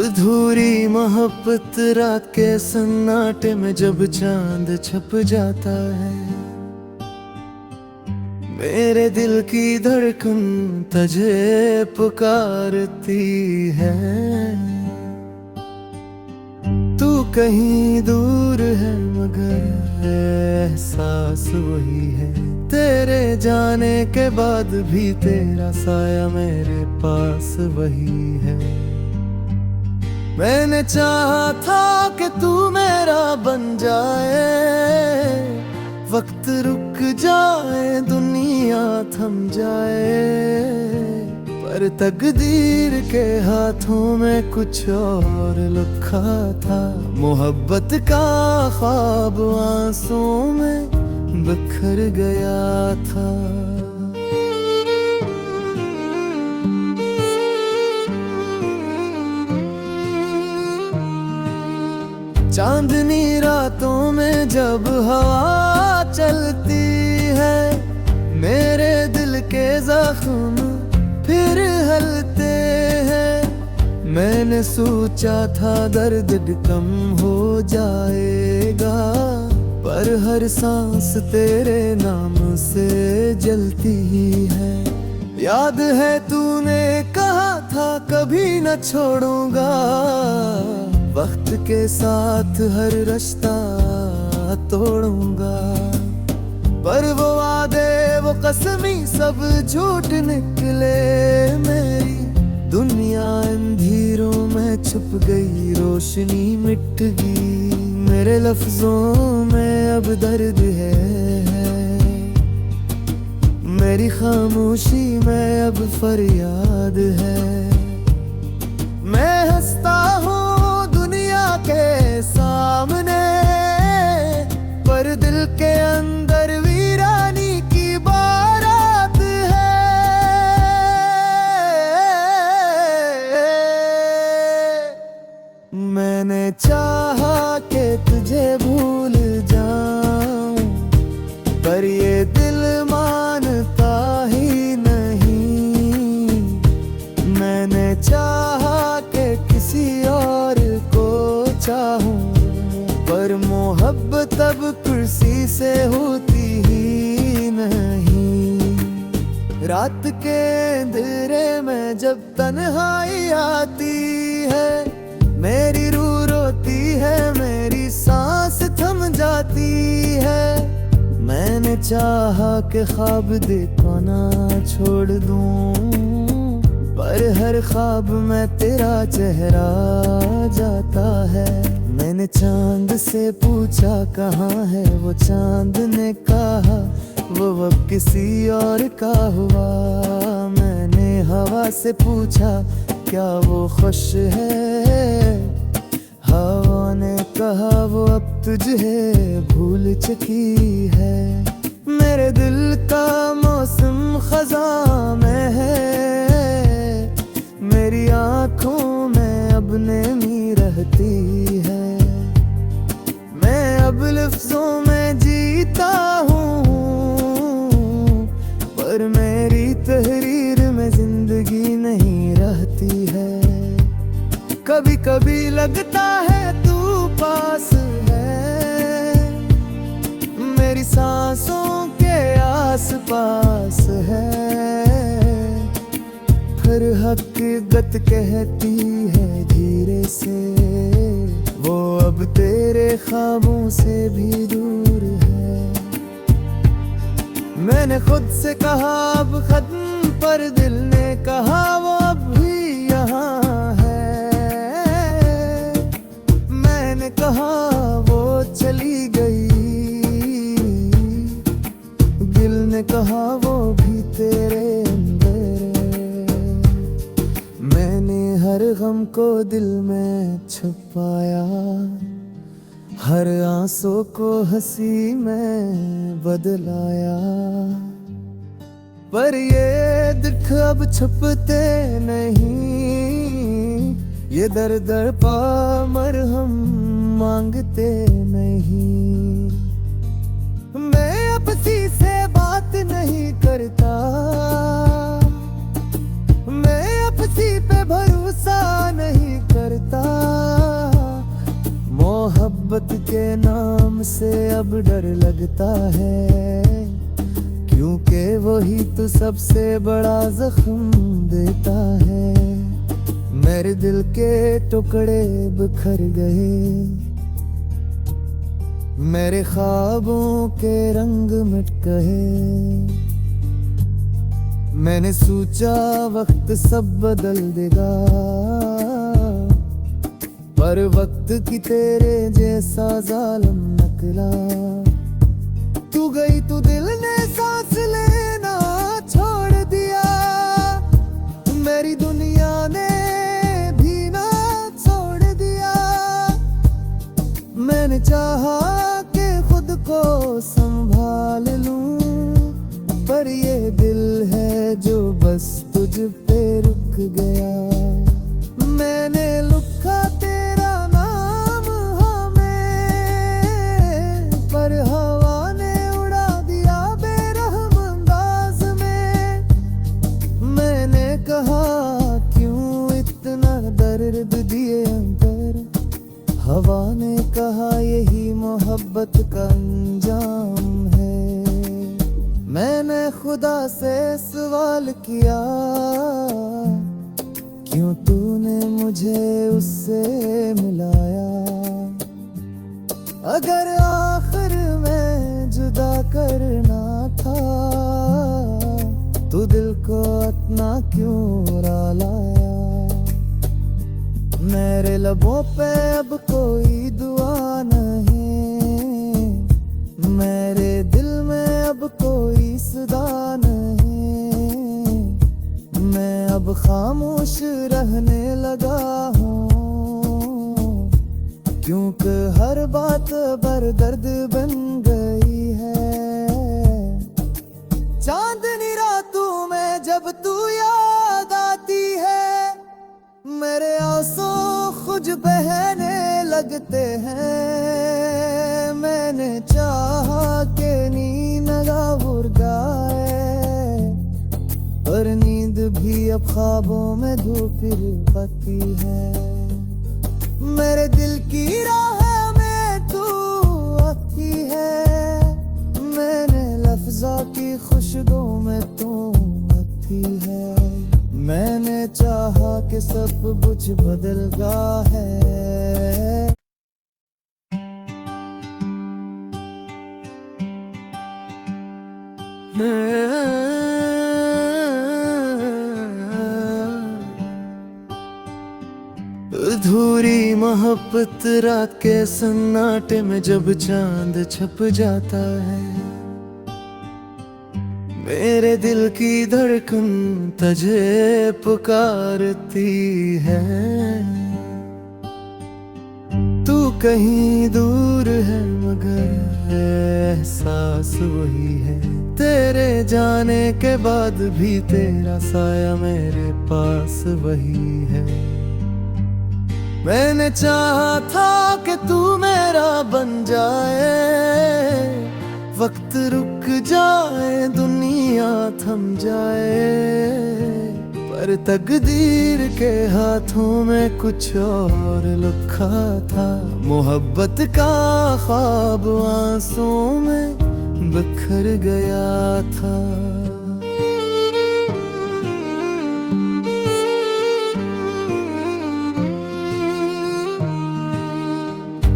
अधूरी मोहब्बत रात के सन्नाटे में जब चांद छप जाता है, मेरे दिल की धड़कन तुझे पुकारती है। तू कहीं दूर है मगर एहसास वही है, तेरे जाने के बाद भी तेरा साया मेरे पास वही है। मैंने चाहा था कि तू मेरा बन जाए, वक्त रुक जाए दुनिया थम जाए, पर तकदीर के हाथों में कुछ और लिखा था। मोहब्बत का ख्वाब आंसुओं में बिखर गया था। चांदनी रातों में जब हवा चलती है, मेरे दिल के जख्म फिर हलते हैं। मैंने सोचा था दर्द कम हो जाएगा, पर हर सांस तेरे नाम से जलती ही है। याद है तूने कहा था कभी न छोड़ूंगा, वक्त के साथ हर रिश्ता तोड़ूंगा, पर वो वादे वो कसमी सब झूठ निकले। मेरी दुनिया अंधेरों में छुप गई, रोशनी मिट गई। मेरे लफ्जों में अब दर्द है, मेरी खामोशी में अब फरियाद है। मैं हंसता हूँ के सामने, पर दिल के अंदर वीरानी की बारात है। मैंने चाहा कि तुझे भूल जाऊं, पर ये दिल मानता ही नहीं। मैंने चाहा कि किसी और चाहूं, पर मोहब्बत अब कुर्सी से होती ही नहीं। रात के अंधेरे में जब तन्हाई आती है, मेरी रूह रोती है, मेरी सांस थम जाती है। मैंने चाहा कि ख्वाब देखो ना छोड़ दूं, पर हर ख्वाब में तेरा चेहरा जाता है। मैंने चांद से पूछा कहाँ है वो, चांद ने कहा वो अब किसी और का हुआ। मैंने हवा से पूछा क्या वो खुश है, हवा ने कहा वो अब तुझे भूल चुकी है। मेरे दिल का मौसम खज़ां में है, मेरी आँखों में अब नमी रहती है। मैं अब लफ्जों में जीता हूँ, पर मेरी तहरीर में जिंदगी नहीं रहती है। कभी कभी लगता है तू पास है, मेरी सांसों के आस पास है, हर हकीकत कहती है धीरे से वो अब तेरे ख्वाबों से भी दूर है। मैंने खुद से कहा अब खत्म, पर दिल ने कहा वो अब भी यहाँ है। मैंने कहा वो चली गई, दिल ने कहा वो भी तेरे हर गम को दिल में छुपाया, हर आंसू को हंसी में बदलाया। पर ये दुख अब छुपते नहीं, ये दर दर पा मरहम मांगते नहीं। मैं अब सी से बात नहीं नहीं करता, मैं आपसी पे भरोसा नहीं करता। मोहब्बत के नाम से अब डर लगता है, क्योंकि वही तो सबसे बड़ा जख्म देता है। मेरे दिल के टुकड़े बिखर गए, मेरे ख्वाबों के रंग मिट गए। मैंने सोचा वक्त सब बदल देगा, पर वक्त की तेरे जैसा जालिम निकला। तू गई तो दिल ने सांस लेना छोड़ दिया, मेरी दुनिया ने भी ना छोड़ दिया। मैंने चाहा कि खुद को संभाल लूं, पर ये दिल है जो बस तुझ पे रुक गया। मैंने लिखा तेरा नाम हमें, पर हवा ने उड़ा दिया बेरहम अंदाज में। मैंने कहा क्यों इतना दर्द दिए अंदर, हवा ने कहा यही मोहब्बत का अंजाम है। मैंने खुदा से सवाल किया, क्यों तूने मुझे उससे मिलाया। अगर आखिर में जुदा करना था, तो दिल को इतना क्यों रुलाया। मेरे लबों पे अब कोई दुआ नहीं, मेरे दिल में अब कोई सदा नहीं। मैं अब खामोश रहने लगा हूँ, क्योंकि हर बात पर दर्द बन गई है। चांदनी रातों में जब तू याद आती है, मेरे आंसू खुद बहने लगते हैं। मैंने चाहा कि नींद गाउर गाए, पर नींद भी अब ख्वाबों में धूप पाती है। मेरे दिल की राह में तू आती है, मैंने लफ्ज़ों की खुशबू में तू आती है। मैंने चाहा कि सब कुछ बदल गया है। अधूरी मोहब्बत रात के सन्नाटे में जब चांद छप जाता है, मेरे दिल की धड़कन तुझे पुकारती है। तू कहीं दूर है मगर एहसास वही है, तेरे जाने के बाद भी तेरा साया मेरे पास वही है। मैंने चाहा था कि तू मेरा बन जाए, वक्त रुक जाए दुनिया थम जाए, पर तकदीर के हाथों में कुछ और लिखा था। मोहब्बत का ख्वाब आंसुओं में बिखर गया था।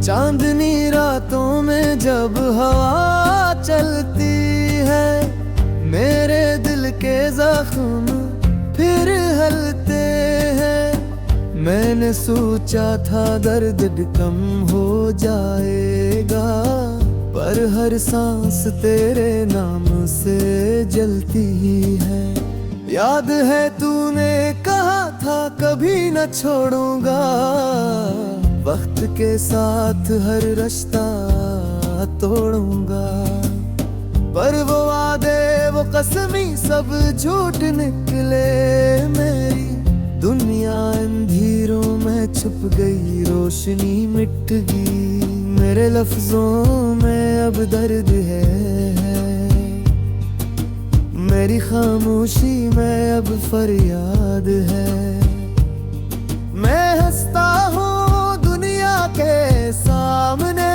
चांदनी रातों में जब हवा चलती है, मेरे दिल के जख्म फिर हलते हैं। मैंने सोचा था दर्द कम हो जाएगा, पर हर सांस तेरे नाम से जलती है। याद है तूने कहा था कभी न छोड़ूंगा, वक्त के साथ हर रिश्ता तोड़ूंगा। पर वो वादे वो कसमी सब झूठ निकले, मेरी दुनिया अंधेरों में छुप गई, रोशनी मिट गई। मेरे लफ्जों में अब दर्द है, मेरी खामोशी में अब फरियाद है। मैं हंसता हूँ दुनिया के सामने,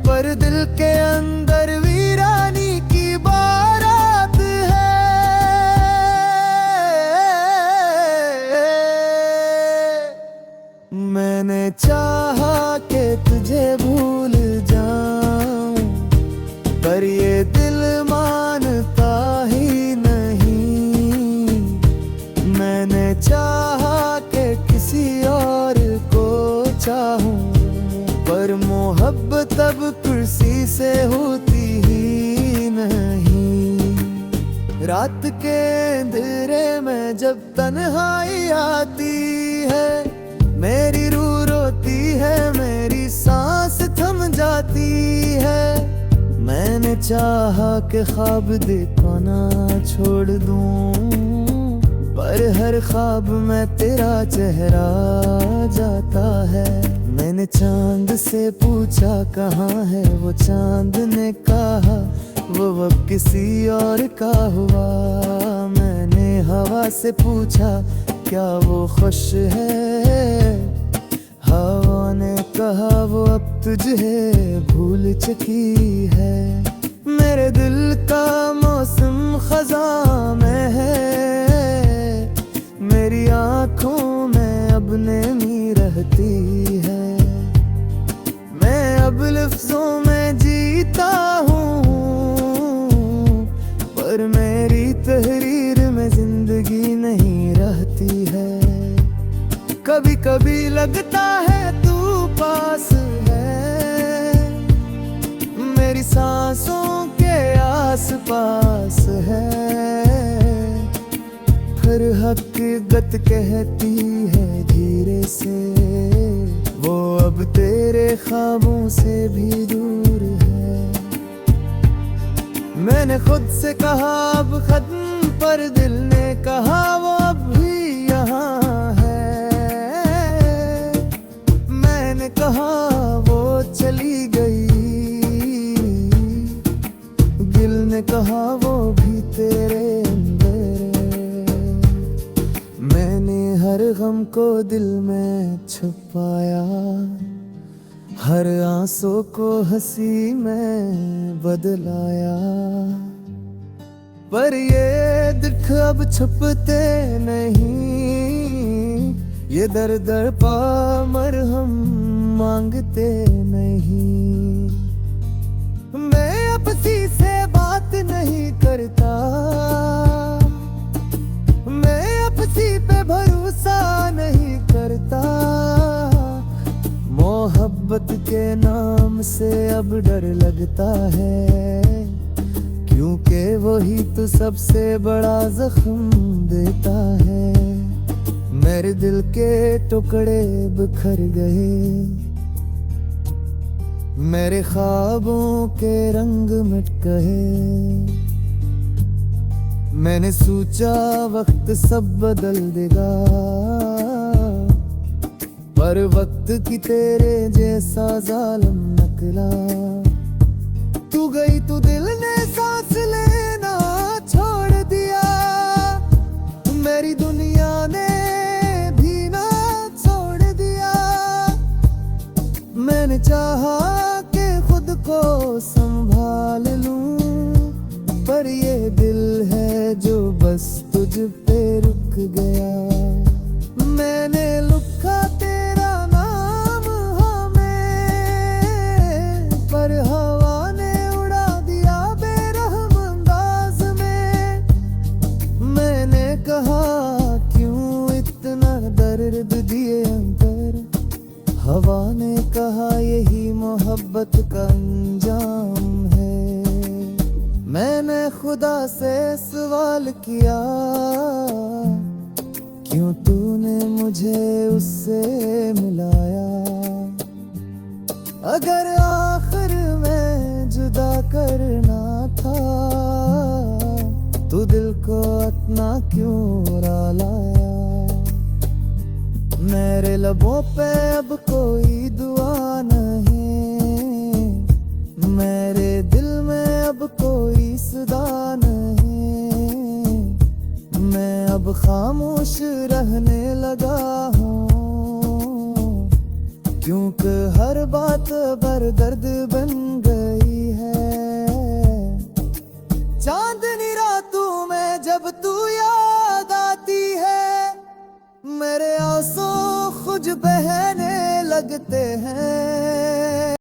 पर दिल के अंदर वीरानी की बारात है। मैंने चाहा कि तुझे भूल जाऊं, पर ये दिल मानता ही नहीं। मैंने चाहा कि किसी और को चाहूं, पर मोहब्बत अब कुर्सी से होती ही नहीं। रात के अंधेरे में जब तन्हाई आती है, मेरी रूह रोती है, मेरी सांस थम जाती है। मैंने चाहा कि ख्वाब देखना छोड़ दूं, पर हर ख्वाब में तेरा चेहरा जाता है। मैंने चांद से पूछा कहाँ है वो, चांद ने कहा वो अब किसी और का हुआ। मैंने हवा से पूछा क्या वो खुश है, हवा ने कहा वो अब तुझे भूल चुकी है। मेरे दिल का मौसम खज़ां में है, मेरी आँखों में अब नमी रहती है। मैं अब लफ्ज़ों में जीता हूँ, पर मेरी तहरीर में जिंदगी नहीं रहती है। कभी कभी लगता है तू पास है, मेरी सांसों के आस पास है। फिर हकीकत कहती है धीरे से, वो अब तेरे ख्वाबों से भी दूर है। मैंने खुद से कहा अब खत्म, पर दिल ने कहा वो अब भी यहाँ है। मैंने कहा वो चली गई, दिल ने कहा वो भी तेरे अंदर है। मैंने हर गम को दिल में छुपाया, हर आंसू को हंसी में बदलाया। पर ये दुख अब छुपते नहीं, ये दर दर पा मरहम मांगते नहीं। मैं आपसी से बात नहीं करता, मैं आपसी पे भरोसा नहीं करता। मोहब्बत के नाम से अब डर लगता है, क्योंकि वही तो सबसे बड़ा जख्म देता है। मेरे दिल के टुकड़े बिखर गए, मेरे ख्वाबों के रंग मिट गए। मैंने सोचा वक्त सब बदल देगा, पर वक्त की तेरे जैसा जालिम निकला। तू गई तो दिल ने सांस लेना छोड़ दिया, मेरी दुनिया ने भी ना छोड़ दिया। मैंने चाहा कि खुद को संभाल लूं, पर ये दिल है जो बस तुझ पे रुक गया। मैंने लिखा तेरा नाम हमें, पर हवा ने उड़ा दिया बेरहम अंदाज में। मैंने कहा क्यों इतना दर्द दिए अंदर, हवा ने कहा यही मोहब्बत का अंजाम है। मैंने खुदा से सवाल किया, क्यों तूने मुझे उससे मिलाया। अगर आखिर में जुदा करना था, तो दिल को इतना क्यों रुलाया। मेरे लबों पे अब कोई दुआ नहीं, मेरे दिल में अब कोई सदा नहीं। खामोश रहने लगा हूँ, क्योंकि हर बात पर दर्द बन गई है। चांदनी रातों में जब तू याद आती है, मेरे आंसू खुद बहने लगते हैं।